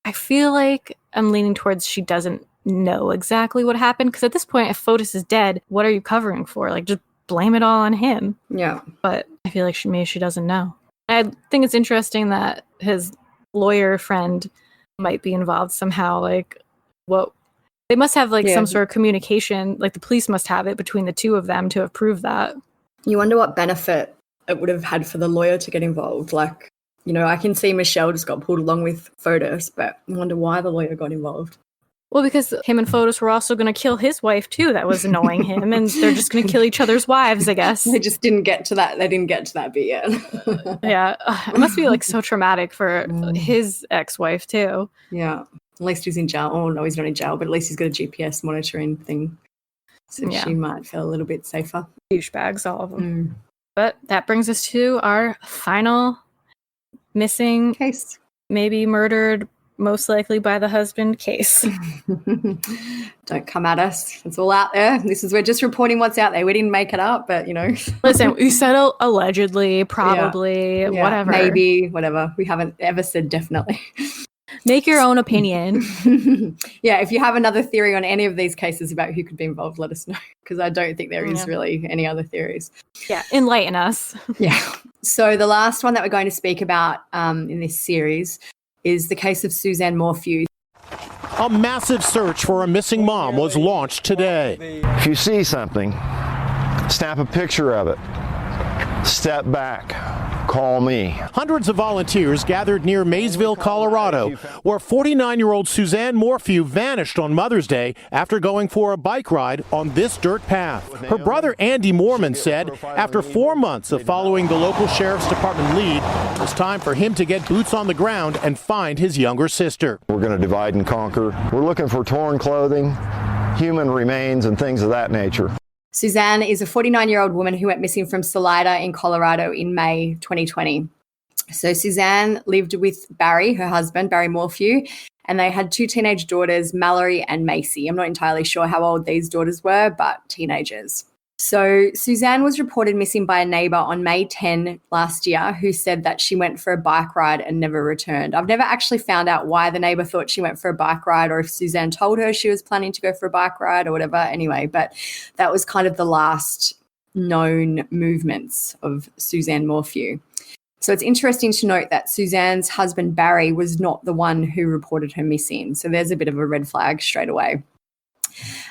S1: I feel like I'm leaning towards she doesn't know exactly what happened. Because at this point, if Fotis is dead, what are you covering for? Just blame it all on him.
S7: Yeah.
S1: But I feel like maybe she doesn't know. I think it's interesting that his lawyer friend might be involved somehow. They must have some sort of communication, the police must have it between the two of them to have proved that.
S7: You wonder what benefit it would have had for the lawyer to get involved. I can see Michelle just got pulled along with Fotis, but I wonder why the lawyer got involved.
S1: Well, because him and Fotis were also going to kill his wife too. That was annoying him, and they're just going to kill each other's wives, I guess.
S7: They just didn't get to that. They didn't get to that bit yet.
S1: Yeah, it must be so traumatic for his ex-wife too.
S7: Yeah, at least he's in jail. Oh no, he's not in jail, but at least he's got a GPS monitoring thing, so she might feel a little bit safer.
S1: Douchebags, all of them. But that brings us to our final missing
S7: case.
S1: Maybe murdered most likely by the husband case.
S7: Don't come at us. It's all out there. We're just reporting what's out there. We didn't make it up, but
S1: Listen, we said allegedly, probably, whatever.
S7: Maybe, whatever. We haven't ever said definitely.
S1: Make your own opinion.
S7: Yeah, if you have another theory on any of these cases about who could be involved, let us know, because I don't think there is really any other theories.
S1: Yeah, enlighten us.
S7: Yeah. So the last one that we're going to speak about in this series is the case of Suzanne Morphew.
S17: A massive search for a missing mom was launched today.
S3: If you see something, snap a picture of it. Step back. Call me.
S17: Hundreds of volunteers gathered near Maysville, Colorado, where 49-year-old Suzanne Morphew vanished on Mother's Day after going for a bike ride on this dirt path. Her brother Andy Mormon said after 4 months of following the local sheriff's department lead, it was time for him to get boots on the ground and find his younger sister.
S3: We're going to divide and conquer. We're looking for torn clothing, human remains, and things of that nature.
S7: Suzanne is a 49-year-old woman who went missing from Salida in Colorado in May 2020. So Suzanne lived with Barry, her husband, Barry Morphew, and they had 2 teenage daughters, Mallory and Macy. I'm not entirely sure how old these daughters were, but teenagers. So Suzanne was reported missing by a neighbour on May 10 last year, who said that she went for a bike ride and never returned. I've never actually found out why the neighbour thought she went for a bike ride, or if Suzanne told her she was planning to go for a bike ride or whatever. Anyway, but that was kind of the last known movements of Suzanne Morphew. So it's interesting to note that Suzanne's husband, Barry, was not the one who reported her missing. So there's a bit of a red flag straight away.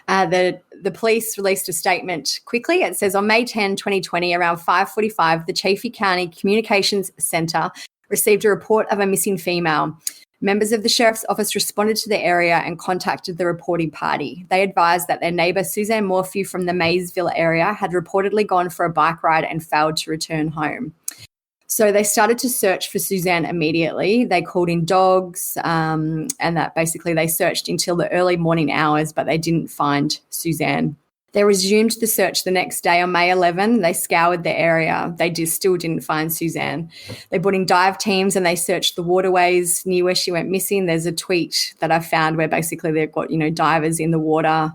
S7: The police released a statement quickly. It says on May 10, 2020, around 5:45, the Chaffee County Communications Center received a report of a missing female. Members of the sheriff's office responded to the area and contacted the reporting party. They advised that their neighbor, Suzanne Morphew from the Maysville area, had reportedly gone for a bike ride and failed to return home. So they started to search for Suzanne immediately. They called in dogs and that basically they searched until the early morning hours, but they didn't find Suzanne. They resumed the search the next day on May 11. They scoured the area. They still didn't find Suzanne. They brought in dive teams and they searched the waterways near where she went missing. There's a tweet that I found where basically they've got, divers in the water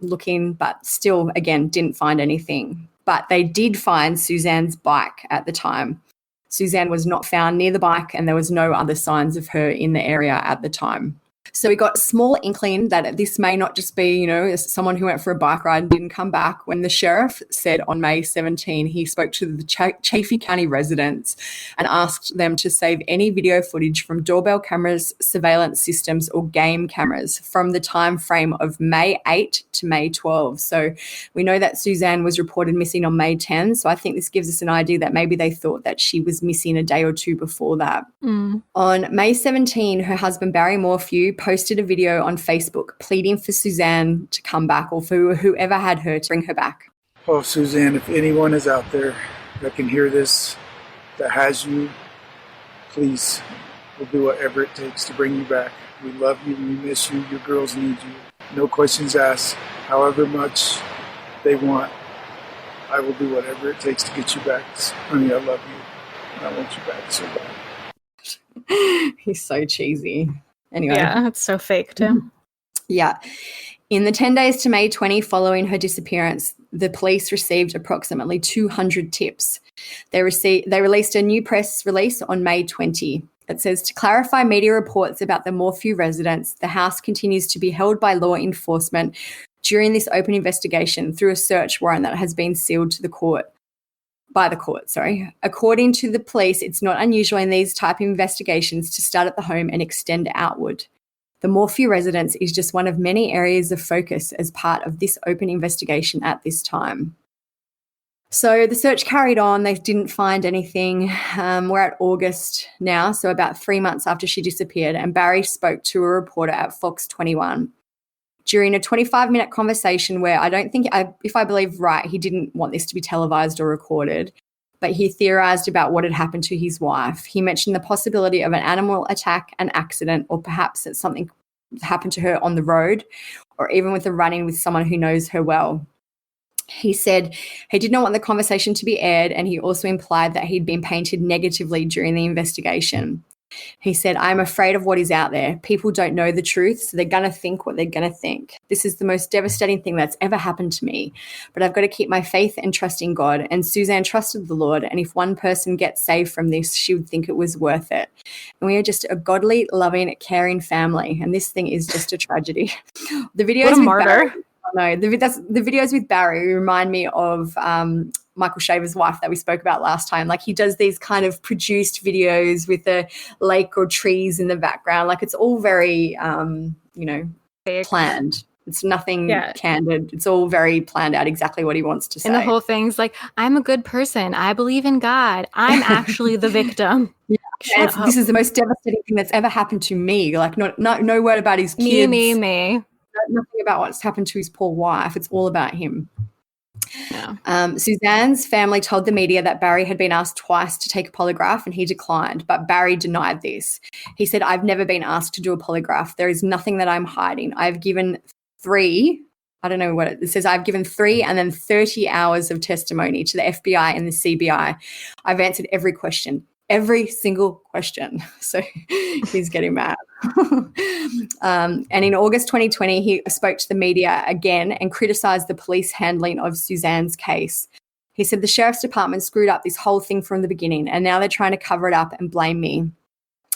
S7: looking, but still, again, didn't find anything. But they did find Suzanne's bike at the time. Suzanne was not found near the bike and there was no other signs of her in the area at the time. So we got a small inkling that this may not just be, someone who went for a bike ride and didn't come back, when the sheriff said on May 17 he spoke to the Chaffee County residents and asked them to save any video footage from doorbell cameras, surveillance systems or game cameras from the time frame of May 8 to May 12. So we know that Suzanne was reported missing on May 10. So I think this gives us an idea that maybe they thought that she was missing a day or two before that. On May 17, her husband Barry Morphew posted a video on Facebook pleading for Suzanne to come back, or for whoever had her to bring her back.
S18: Oh, Suzanne, if anyone is out there that can hear this, that has you, please, we'll do whatever it takes to bring you back. We love you, we miss you, your girls need you. No questions asked. However much they want, I will do whatever it takes to get you back. Honey, I love you, and I want you back so bad.
S7: He's so cheesy. Anyway.
S1: Yeah, it's so fake too.
S7: Yeah. In the 10 days to May 20 following her disappearance, the police received approximately 200 tips. They released a new press release on May 20. It says, to clarify media reports about the Morphew residence, the house continues to be held by law enforcement during this open investigation through a search warrant that has been sealed to the court. By the court, sorry. According to the police, it's not unusual in these type of investigations to start at the home and extend outward. The Morphew residence is just one of many areas of focus as part of this open investigation at this time. So the search carried on. They didn't find anything. We're at August now, so about 3 months after she disappeared, and Barry spoke to a reporter at Fox 21. During a 25-minute conversation where I don't think, if I believe right, he didn't want this to be televised or recorded, but he theorised about what had happened to his wife. He mentioned the possibility of an animal attack, an accident, or perhaps that something happened to her on the road, or even with a run-in with someone who knows her well. He said he did not want the conversation to be aired, and he also implied that he'd been painted negatively during the investigation. He said, I'm afraid of what is out there. People don't know the truth, so they're going to think what they're going to think. This is the most devastating thing that's ever happened to me, but I've got to keep my faith and trust in God. And Suzanne trusted the Lord, and if one person gets saved from this, she would think it was worth it. And we are just a godly, loving, caring family, and this thing is just a tragedy. The videos
S1: what a
S7: with
S1: martyr.
S7: Barry, the videos with Barry remind me of Michael Shaver's wife that we spoke about last time. Like, he does these kind of produced videos with a lake or trees in the background. Like, it's all very, planned. It's nothing candid. It's all very planned out, exactly what he wants to say.
S1: And the whole thing's like, I'm a good person. I believe in God. I'm actually the victim.
S7: Yeah. This is the most devastating thing that's ever happened to me. Like, no word about his kids.
S1: Me.
S7: Nothing about what's happened to his poor wife. It's all about him. Yeah. Suzanne's family told the media that Barry had been asked twice to take a polygraph and he declined, but Barry denied this. He said, I've never been asked to do a polygraph. There is nothing that I'm hiding. I've given 3, I don't know what it says, I've given 3 and then 30 hours of testimony to the FBI and the CBI. I've answered every question. Every single question. So he's getting mad. And in August 2020, he spoke to the media again and criticised the police handling of Suzanne's case. He said the sheriff's department screwed up this whole thing from the beginning, and now they're trying to cover it up and blame me.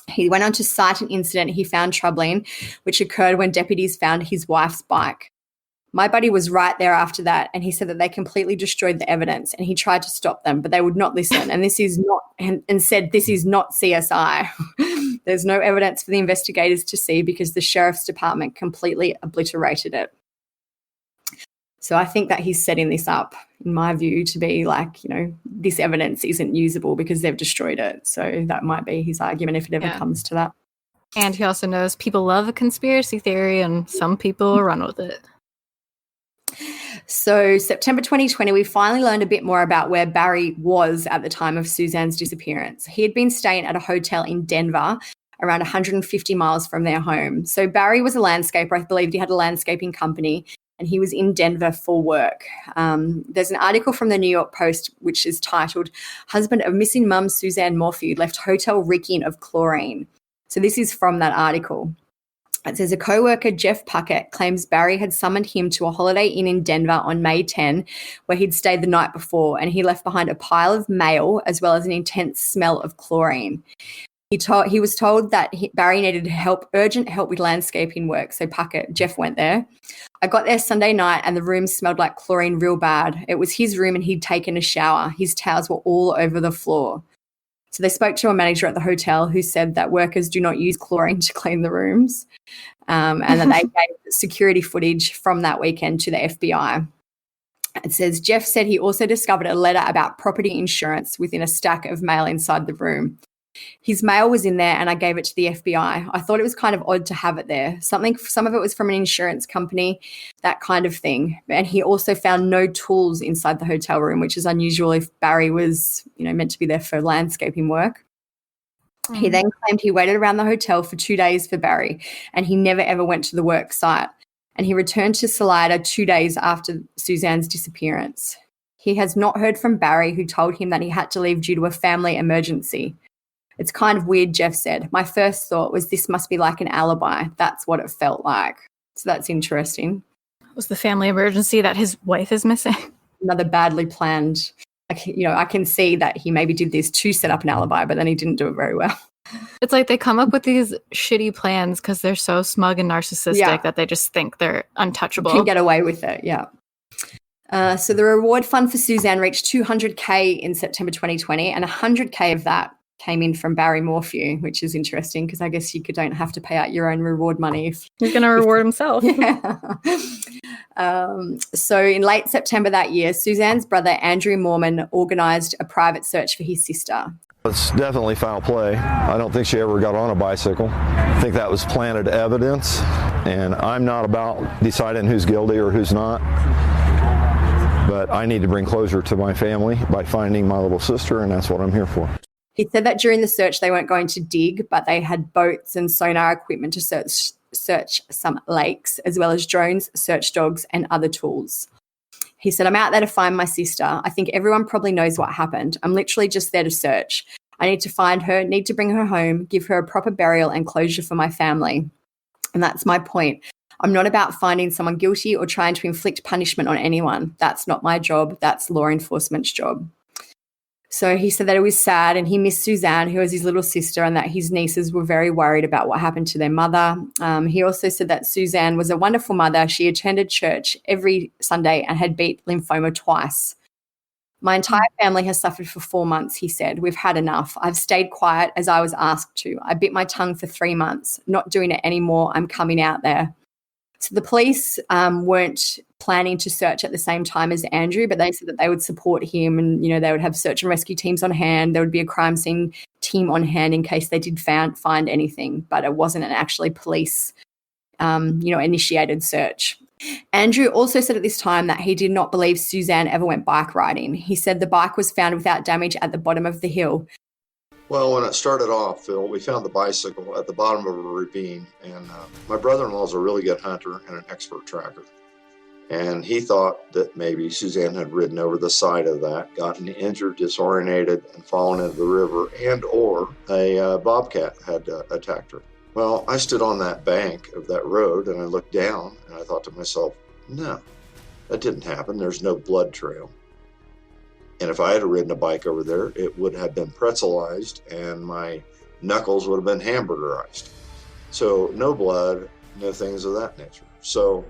S7: He went on to cite an incident he found troubling, which occurred when deputies found his wife's bike. My buddy was right there after that, and he said that they completely destroyed the evidence, and he tried to stop them, but they would not listen. And this is not, and said, this is not CSI. There's no evidence for the investigators to see because the sheriff's department completely obliterated it. So I think that he's setting this up, in my view, to be like, this evidence isn't usable because they've destroyed it. So that might be his argument if it ever comes to that.
S1: And he also knows people love a conspiracy theory, and some people run with it.
S7: So September 2020, we finally learned a bit more about where Barry was at the time of Suzanne's disappearance. He had been staying at a hotel in Denver, around 150 miles from their home. So Barry was a landscaper. I believe he had a landscaping company, and he was in Denver for work. There's an article from the New York Post which is titled, Husband of Missing Mum Suzanne Morphew Left Hotel Reeking of Chlorine. So this is from that article. It says a co-worker, Jeff Puckett, claims Barry had summoned him to a Holiday Inn in Denver on May 10, where he'd stayed the night before, and he left behind a pile of mail as well as an intense smell of chlorine. He was told that Barry needed urgent help with landscaping work, so Jeff went there. I got there Sunday night, and the room smelled like chlorine real bad. It was his room, and he'd taken a shower. His towels were all over the floor. So they spoke to a manager at the hotel who said that workers do not use chlorine to clean the rooms, and that they gave security footage from that weekend to the FBI. It says Jeff said he also discovered a letter about property insurance within a stack of mail inside the room. His mail was in there and I gave it to the FBI. I thought it was kind of odd to have it there. Some of it was from an insurance company, that kind of thing. And he also found no tools inside the hotel room, which is unusual if Barry was, meant to be there for landscaping work. Mm. He then claimed he waited around the hotel for 2 days for Barry, and he never ever went to the work site. And he returned to Salida 2 days after Suzanne's disappearance. He has not heard from Barry, who told him that he had to leave due to a family emergency. It's kind of weird, Jeff said. My first thought was this must be like an alibi. That's what it felt like. So that's interesting.
S1: Was the family emergency that his wife is missing?
S7: Another badly planned. I can see that he maybe did this to set up an alibi, but then he didn't do it very well.
S1: It's like they come up with these shitty plans because they're so smug and narcissistic that they just think they're untouchable.
S7: Can get away with it, yeah. So the reward fund for Suzanne reached $200K in September 2020, and $100K of that came in from Barry Morphew, which is interesting because I guess you don't have to pay out your own reward money. If
S1: he's going to reward himself.
S7: Yeah. So in late September that year, Suzanne's brother, Andrew Mormon, organised a private search for his sister.
S3: It's definitely foul play. I don't think she ever got on a bicycle. I think that was planted evidence, and I'm not about deciding who's guilty or who's not. But I need to bring closure to my family by finding my little sister, and that's what I'm here for.
S7: He said that during the search they weren't going to dig, but they had boats and sonar equipment to search some lakes, as well as drones, search dogs, and other tools. He said, I'm out there to find my sister. I think everyone probably knows what happened. I'm literally just there to search. I need to find her, need to bring her home, give her a proper burial and closure for my family. And that's my point. I'm not about finding someone guilty or trying to inflict punishment on anyone. That's not my job. That's law enforcement's job. So he said that it was sad and he missed Suzanne, who was his little sister, and that his nieces were very worried about what happened to their mother. He also said that Suzanne was a wonderful mother. She attended church every Sunday and had beat lymphoma twice. My entire family has suffered for 4 months, he said. We've had enough. I've stayed quiet as I was asked to. I bit my tongue for 3 months. Not doing it anymore. I'm coming out there. So the police weren't planning to search at the same time as Andrew, but they said that they would support him and, they would have search and rescue teams on hand. There would be a crime scene team on hand in case they did find anything, but it wasn't an actually police, initiated search. Andrew also said at this time that he did not believe Suzanne ever went bike riding. He said the bike was found without damage at the bottom of the hill.
S3: Well, when it started off, Phil, we found the bicycle at the bottom of a ravine, and my brother-in-law is a really good hunter and an expert tracker. And he thought that maybe Suzanne had ridden over the side of that, gotten injured, disorientated, and fallen into the river, and or a bobcat had attacked her. Well, I stood on that bank of that road, and I looked down, and I thought to myself, no, that didn't happen. There's no blood trail. And if I had ridden a bike over there, it would have been pretzelized and my knuckles would have been hamburgerized. So no blood, no things of that nature. So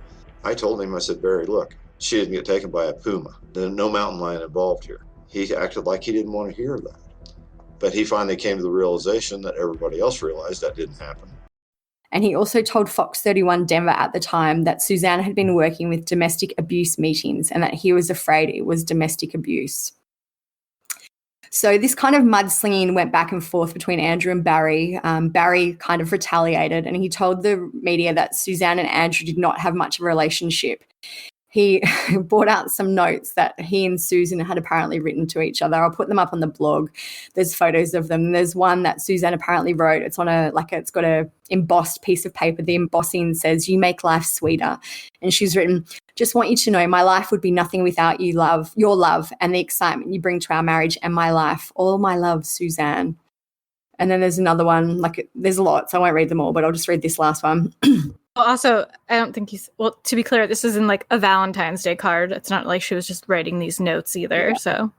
S3: I told him, I said, Barry, look, she didn't get taken by a puma. There's no mountain lion involved here. He acted like he didn't want to hear that. But he finally came to the realization that everybody else realized that didn't happen.
S7: And he also told Fox 31 Denver at the time that Suzanne had been working with domestic abuse meetings and that he was afraid it was domestic abuse. So this kind of mudslinging went back and forth between Andrew and Barry. Barry kind of retaliated and he told the media that Suzanne and Andrew did not have much of a relationship. He brought out some notes that he and Susan had apparently written to each other. I'll put them up on the blog. There's photos of them. There's one that Suzanne apparently wrote. It's on it's got a embossed piece of paper. The embossing says, "You make life sweeter." And she's written, "Just want you to know my life would be nothing without you, love, your love and the excitement you bring to our marriage and my life. All my love, Suzanne." And then there's another one, there's a lot, so I won't read them all, but I'll just read this last one.
S1: Also, I don't think to be clear, this isn't a Valentine's Day card. It's not like she was just writing these notes either. Yeah. So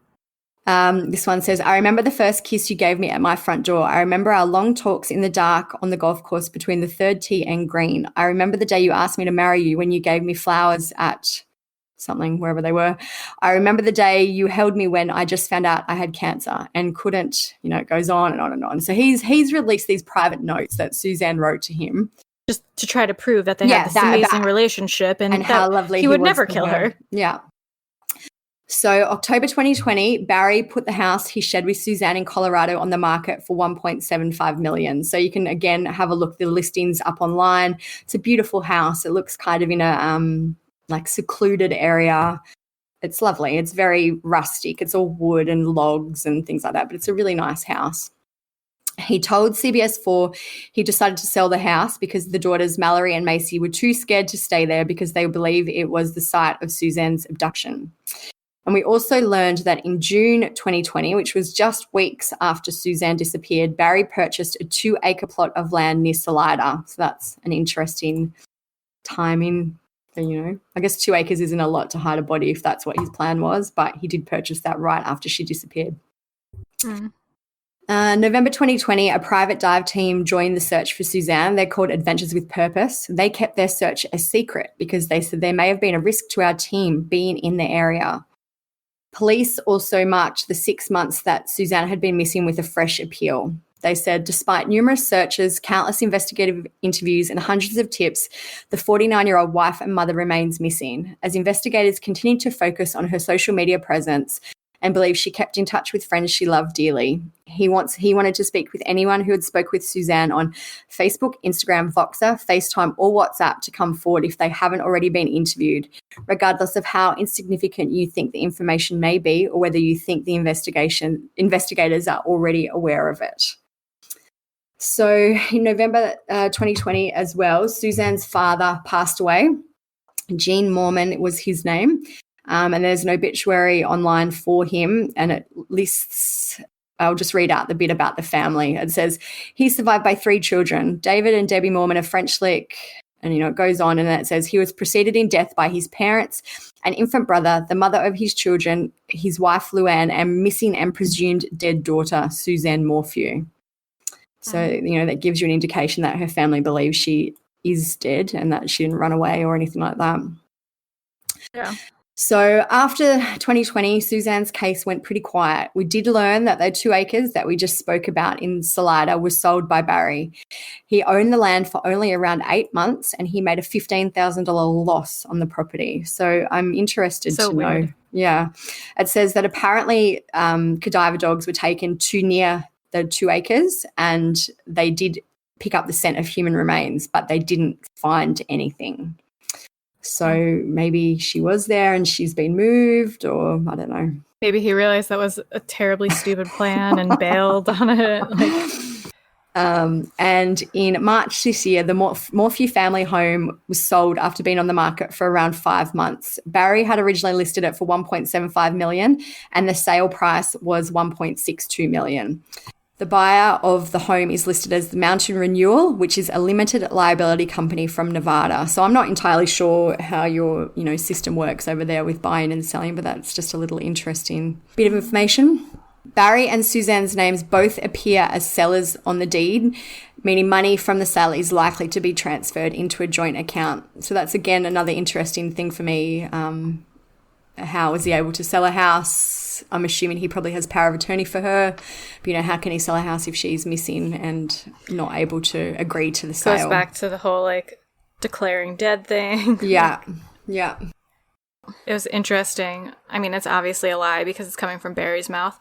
S7: this one says, "I remember the first kiss you gave me at my front door. I remember our long talks in the dark on the golf course between the 3rd tee and green. I remember the day you asked me to marry you when you gave me flowers at something, wherever they were. I remember the day you held me when I just found out I had cancer and couldn't," it goes on and on and on. So he's released these private notes that Suzanne wrote to him.
S1: Just to try to prove that they had this amazing relationship and
S7: how lovely
S1: he would never kill her.
S7: Yeah. So October 2020, Barry put the house he shared with Suzanne in Colorado on the market for $1.75 million. So you can, again, have a look. The listing's up online. It's a beautiful house. It looks kind of in a secluded area. It's lovely. It's very rustic. It's all wood and logs and things like that, but it's a really nice house. He told CBS 4 he decided to sell the house because the daughters Mallory and Macy were too scared to stay there because they believe it was the site of Suzanne's abduction. And we also learned that in June 2020, which was just weeks after Suzanne disappeared, Barry purchased a 2-acre plot of land near Salida. So that's an interesting timing. I guess 2 acres isn't a lot to hide a body if that's what his plan was, but he did purchase that right after she disappeared. Mm. November 2020, a private dive team joined the search for Suzanne. They're called Adventures with Purpose. They kept their search a secret because they said there may have been a risk to our team being in the area. Police also marked the 6 months that Suzanne had been missing with a fresh appeal. They said, despite numerous searches, countless investigative interviews and hundreds of tips, the 49-year-old wife and mother remains missing. As investigators continue to focus on her social media presence and believe she kept in touch with friends she loved dearly. He wanted to speak with anyone who had spoke with Suzanne on Facebook, Instagram, Voxer, FaceTime, or WhatsApp to come forward if they haven't already been interviewed, regardless of how insignificant you think the information may be or whether you think the investigators are already aware of it. So in November 2020 as well, Suzanne's father passed away. Gene Mormon was his name. And there's an obituary online for him, and it lists I'll just read out the bit about the family. It says, he's survived by 3 children, David and Debbie Mormon of French Lick. And, it goes on, and then it says he was preceded in death by his parents, an infant brother, the mother of his children, his wife, Luann, and missing and presumed dead daughter, Suzanne Morphew. So, that gives you an indication that her family believes she is dead and that she didn't run away or anything like that.
S1: Yeah.
S7: So after 2020, Suzanne's case went pretty quiet. We did learn that the 2 acres that we just spoke about in Salida was sold by Barry. He owned the land for only around 8 months, and he made a $15,000 loss on the property. So I'm interested to know. Yeah. It says that apparently cadaver dogs were taken too near the 2 acres, and they did pick up the scent of human remains, but they didn't find anything. So maybe she was there and she's been moved, or I don't know.
S1: Maybe he realized that was a terribly stupid plan and bailed on it.
S7: And in March this year, the Morphew family home was sold after being on the market for around 5 months. Barry had originally listed it for $1.75 million, and the sale price was $1.62 million. The buyer of the home is listed as the Mountain Renewal, which is a limited liability company from Nevada. So I'm not entirely sure how your, system works over there with buying and selling, but that's just a little interesting bit of information. Barry and Suzanne's names both appear as sellers on the deed, meaning money from the sale is likely to be transferred into a joint account. So that's, again, another interesting thing for me. How was he able to sell a house? I'm assuming he probably has power of attorney for her. But, how can he sell a house if she's missing and not able to agree to the sale?
S1: Goes back to the whole, declaring dead thing.
S7: Yeah, yeah.
S1: It was interesting. I mean, it's obviously a lie because it's coming from Barry's mouth.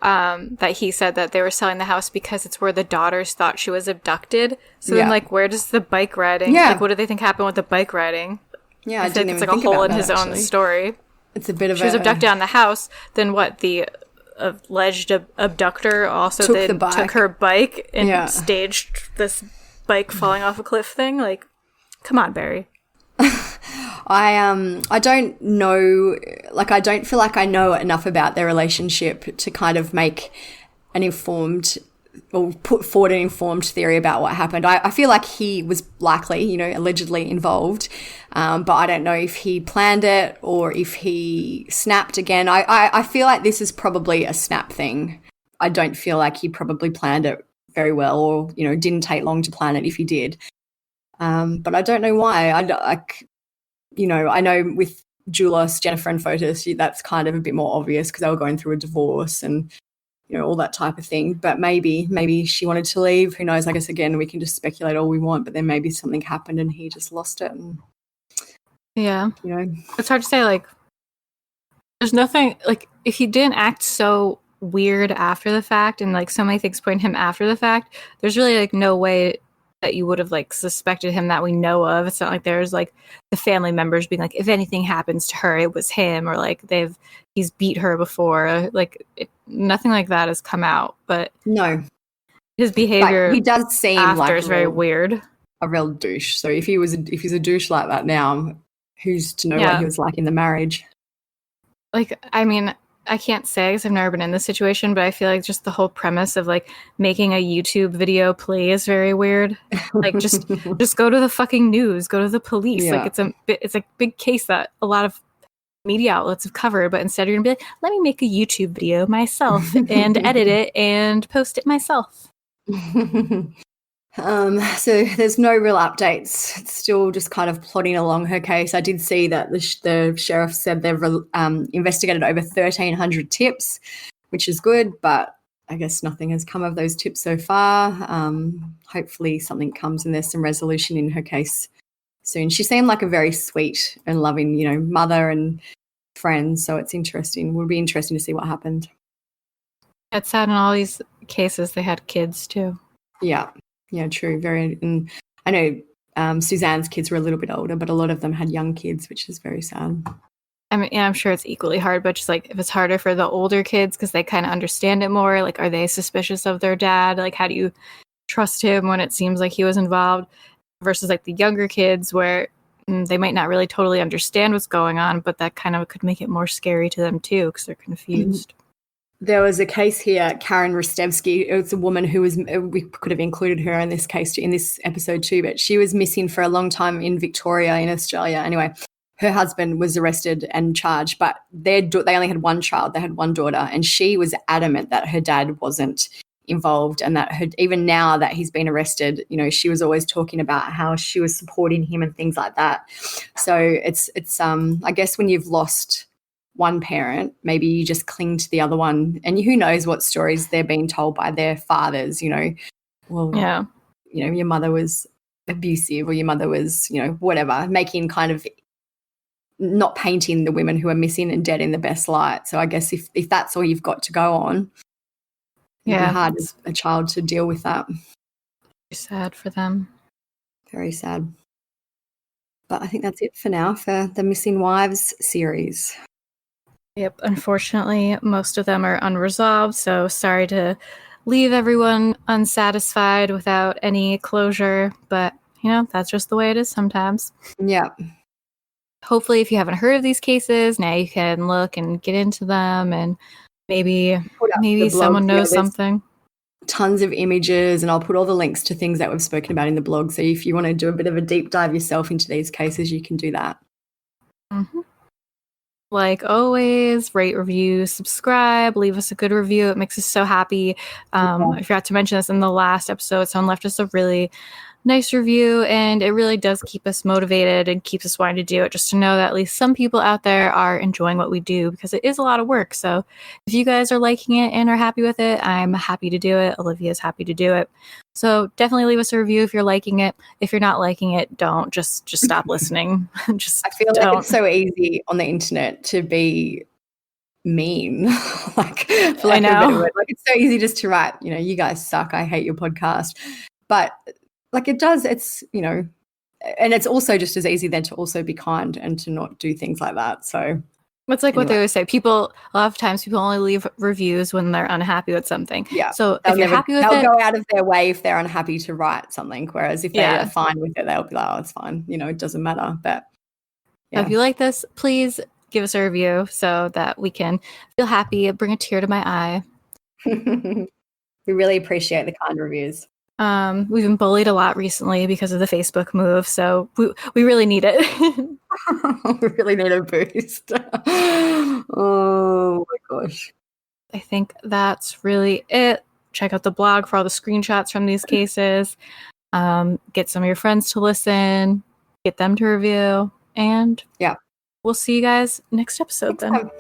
S1: That he said that they were selling the house because it's where the daughters thought she was abducted. So then, where does the bike riding?
S7: Yeah.
S1: What do they think happened with the bike riding?
S7: Yeah,
S1: I think it's a hole in his own story.
S7: It's a bit of
S1: she was abducted on the house. Then what? The alleged abductor also took her bike and staged this bike falling off a cliff thing. Come on, Barry.
S7: I don't know, I don't feel like I know enough about their relationship to kind of make an informed or put forward an informed theory about what happened. I feel like he was likely, allegedly involved, but I don't know if he planned it or if he snapped again. I feel like this is probably a snap thing. I don't feel like he probably planned it very well, or, didn't take long to plan it if he did. But I don't know why. I know with Dulos, Jennifer and Fotis, that's kind of a bit more obvious because they were going through a divorce and, all that type of thing. But maybe she wanted to leave. Who knows? I guess, again, we can just speculate all we want, but then maybe something happened and he just lost it. And,
S1: yeah. It's hard to say, there's nothing, if he didn't act so weird after the fact and, so many things point him after the fact, there's really, no way that you would have suspected him that we know of. It's not like there's the family members being if anything happens to her, it was him, or he's beat her before. Nothing like that has come out. But
S7: no,
S1: his behavior
S7: he does seem
S1: after is very weird.
S7: A real douche. So if he's a douche like that now, who's to know what he was like in the marriage?
S1: I mean, I can't say because I've never been in this situation, but I feel like just the whole premise of making a YouTube video play is very weird. Just go to the fucking news, go to the police.
S7: Yeah.
S1: It's a big case that a lot of media outlets have covered, but instead you're gonna be let me make a YouTube video myself and edit it and post it myself.
S7: So there's no real updates. It's still just kind of plodding along her case. I did see that the sheriff said they've investigated over 1,300 tips, which is good, but I guess nothing has come of those tips so far. Hopefully something comes and there's some resolution in her case soon. She seemed like a very sweet and loving, mother and friend, so it's interesting. It would be interesting to see what happened.
S1: It's sad in all these cases they had kids too.
S7: Yeah, true. Very, and I know Suzanne's kids were a little bit older, but a lot of them had young kids, which is very sad.
S1: I mean, I'm sure it's equally hard, but just if it's harder for the older kids because they kind of understand it more. Are they suspicious of their dad? How do you trust him when it seems like he was involved? Versus the younger kids where they might not really totally understand what's going on, but that kind of could make it more scary to them too because they're confused.
S7: There was a case here, Karen Rostevsky. It was a woman who was, we could have included her in this case, in this episode too, but she was missing for a long time in Victoria, in Australia. Anyway, her husband was arrested and charged, but they only had one child. They had one daughter, and she was adamant that her dad wasn't involved, and that even now that he's been arrested, she was always talking about how she was supporting him and things like that. So it's I guess when you've lost one parent, maybe you just cling to the other one, and who knows what stories they're being told by their fathers, well, yeah, your mother was abusive, or your mother was, whatever, making kind of not painting the women who are missing and dead in the best light. So I guess if that's all you've got to go on, it'd be hard as a child to deal with that.
S1: Sad for them.
S7: Very sad. But I think that's it for now for the Missing Wives series.
S1: Yep, unfortunately, most of them are unresolved, so sorry to leave everyone unsatisfied without any closure, but, that's just the way it is sometimes.
S7: Yeah.
S1: Hopefully, if you haven't heard of these cases, now you can look and get into them, and maybe someone knows something.
S7: Tons of images, and I'll put all the links to things that we've spoken about in the blog, so if you want to do a bit of a deep dive yourself into these cases, you can do that.
S1: Mm-hmm. Like always, rate, review, subscribe, leave us a good review. It makes us so happy. I forgot to mention this in the last episode. Someone left us a really nice review, and it really does keep us motivated and keeps us wanting to do it, just to know that at least some people out there are enjoying what we do, because it is a lot of work. So if you guys are liking it and are happy with it, I'm happy to do it. Olivia's happy to do it. So definitely leave us a review if you're liking it. If you're not liking it, don't. Just stop listening.
S7: I feel like it's so easy on the internet to be mean. I know. Like, it's so easy just to write, you guys suck, I hate your podcast. But it does, it's, and it's also just as easy then to also be kind and to not do things like that. So
S1: it's like what they always say. A lot of times people only leave reviews when they're unhappy with something.
S7: Yeah.
S1: So if you're happy with it,
S7: they'll go out of their way if they're unhappy to write something. Whereas if they're fine with it, they'll be like, oh, it's fine. it doesn't matter. But
S1: if you like this, please give us a review so that we can feel happy, bring a tear to my eye.
S7: We really appreciate the kind reviews.
S1: We've been bullied a lot recently because of the Facebook move, so we really need it.
S7: We really need a boost. Oh my gosh.
S1: I think that's really it. Check out the blog for all the screenshots from these cases. Get some of your friends to listen, get them to review, and we'll see you guys next episode then.